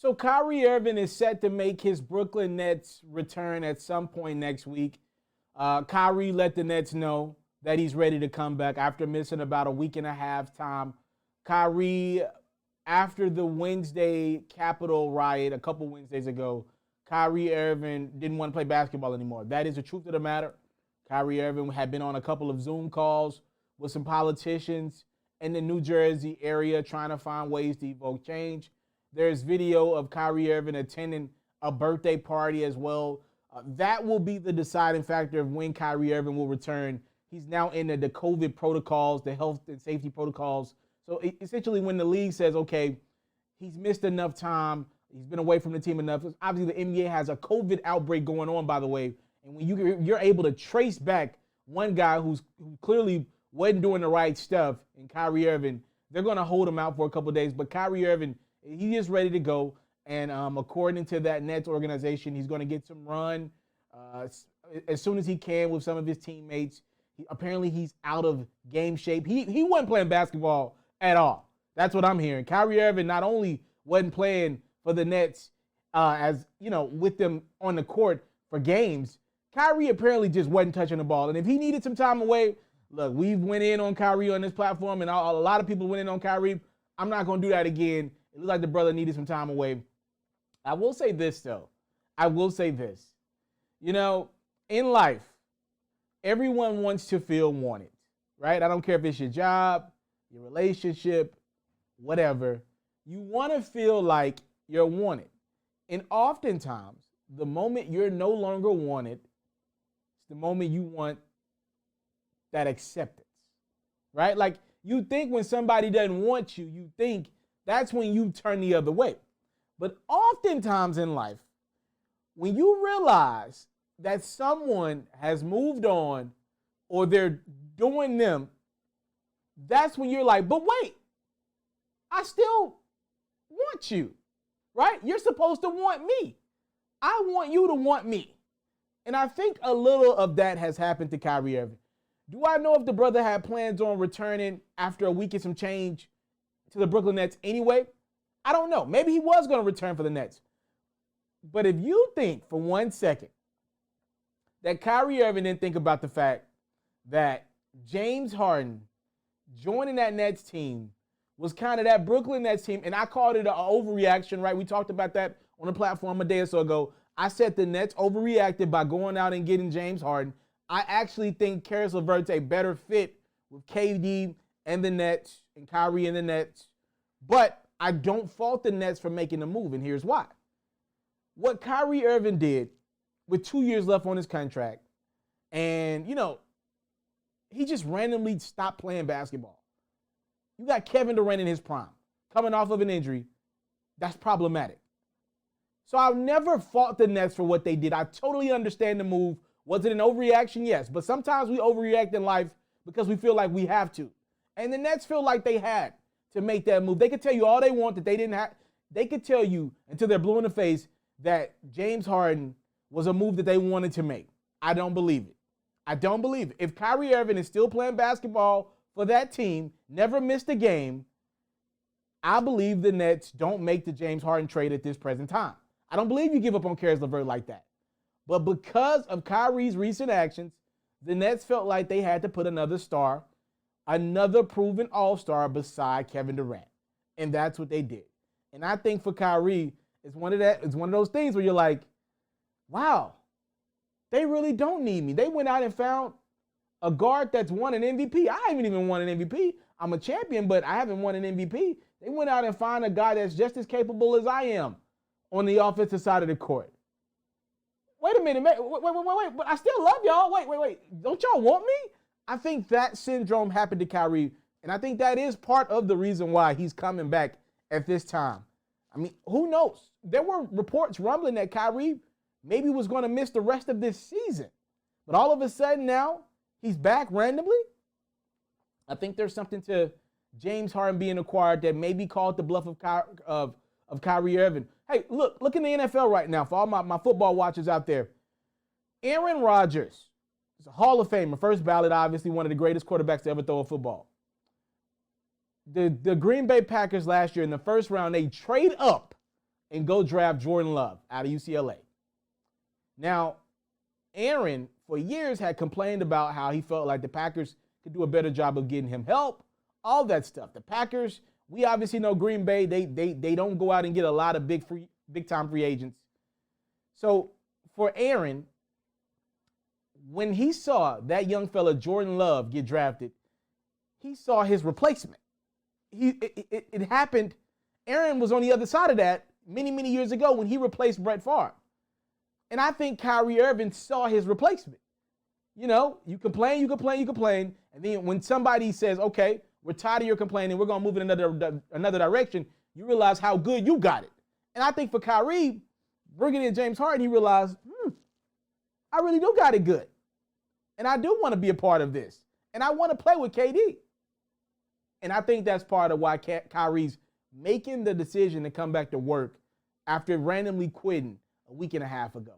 So Kyrie Irving is set to make his Brooklyn Nets return at some point next week. Kyrie let the Nets know that he's ready to come back after missing about a week and a half time. Kyrie, after the Wednesday Capitol riot a couple Wednesdays ago, Kyrie Irving didn't want to play basketball anymore. That is the truth of the matter. Kyrie Irving had been on a couple of Zoom calls with some politicians in the New Jersey area trying to find ways to evoke change. There's video of Kyrie Irving attending a birthday party as well. That will be the deciding factor of when Kyrie Irving will return. He's now in the COVID protocols, the health and safety protocols. So essentially when the league says, okay, he's missed enough time, he's been away from the team enough. Obviously the NBA has a COVID outbreak going on, by the way. And when you're able to trace back one guy who clearly wasn't doing the right stuff in Kyrie Irving, they're going to hold him out for a couple of days. But Kyrie Irving, he is ready to go. And according to that Nets organization, he's going to get some run as soon as he can with some of his teammates. Apparently, he's out of game shape. He wasn't playing basketball at all. That's what I'm hearing. Kyrie Irving not only wasn't playing for the Nets as, you know, with them on the court for games, Kyrie apparently just wasn't touching the ball. And if he needed some time away, look, we went in on Kyrie on this platform, and a lot of people went in on Kyrie. I'm not going to do that again. It looks like the brother needed some time away. I will say this, though. I will say this. You know, in life, everyone wants to feel wanted, right? I don't care if it's your job, your relationship, whatever. You want to feel like you're wanted. And oftentimes, the moment you're no longer wanted, it's the moment you want that acceptance, right? Like, you think when somebody doesn't want you, you think that's when you turn the other way. But oftentimes in life, when you realize that someone has moved on or they're doing them, that's when you're like, but wait, I still want you, right? You're supposed to want me. I want you to want me. And I think a little of that has happened to Kyrie Irving. Do I know if the brother had plans on returning after a week and some change to the Brooklyn Nets anyway? I don't know. Maybe he was going to return for the Nets. But if you think for 1 second that Kyrie Irving didn't think about the fact that James Harden joining that Nets team was kind of that Brooklyn Nets team, and I called it an overreaction, right? We talked about that on the platform a day or so ago. I said the Nets overreacted by going out and getting James Harden. I actually think Caris LeVert's a better fit with KD and the Nets and Kyrie and the Nets. But I don't fault the Nets for making the move, and here's why. What Kyrie Irving did with 2 years left on his contract, and, you know, he just randomly stopped playing basketball. You got Kevin Durant in his prime, coming off of an injury. That's problematic. So I've never fault the Nets for what they did. I totally understand the move. Was it an overreaction? Yes. But sometimes we overreact in life because we feel like we have to. And the Nets feel like they had to make that move. They could tell you all they want that they didn't have. They could tell you until they're blue in the face that James Harden was a move that they wanted to make. I don't believe it. I don't believe it. If Kyrie Irving is still playing basketball for that team, never missed a game, I believe the Nets don't make the James Harden trade at this present time. I don't believe you give up on Caris LeVert like that. But because of Kyrie's recent actions, the Nets felt like they had to put another star, another proven all-star beside Kevin Durant. And that's what they did. And I think for Kyrie, it's one of those things where you're like, wow, they really don't need me. They went out and found a guard that's won an MVP. I haven't even won an MVP. I'm a champion, but I haven't won an MVP. They went out and found a guy that's just as capable as I am on the offensive side of the court. Wait a minute, wait, but I still love y'all. Wait, don't y'all want me? I think that syndrome happened to Kyrie, and I think that is part of the reason why he's coming back at this time. I mean, who knows? There were reports rumbling that Kyrie maybe was going to miss the rest of this season. But all of a sudden now, he's back randomly. I think there's something to James Harden being acquired that maybe called the bluff of Kyrie Irving. Hey, look in the NFL right now for all my football watchers out there. Aaron Rodgers is a Hall of Famer, first ballot, obviously one of the greatest quarterbacks to ever throw a football. The Green Bay Packers last year in the first round, they trade up and go draft Jordan Love out of UCLA. Now, Aaron, for years, had complained about how he felt like the Packers could do a better job of getting him help, all that stuff. The Packers, we obviously know Green Bay, they don't go out and get a lot of big-time free agents. So for Aaron, when he saw that young fella, Jordan Love, get drafted, he saw his replacement. It happened. Aaron was on the other side of that many, many years ago when he replaced Brett Favre. And I think Kyrie Irving saw his replacement. You know, you complain. And then when somebody says, okay, we're tired of your complaining, we're going to move in another direction, you realize how good you got it. And I think for Kyrie, bringing in James Harden, he realized, I really do got it good. And I do want to be a part of this. And I want to play with KD. And I think that's part of why Kyrie's making the decision to come back to work after randomly quitting a week and a half ago.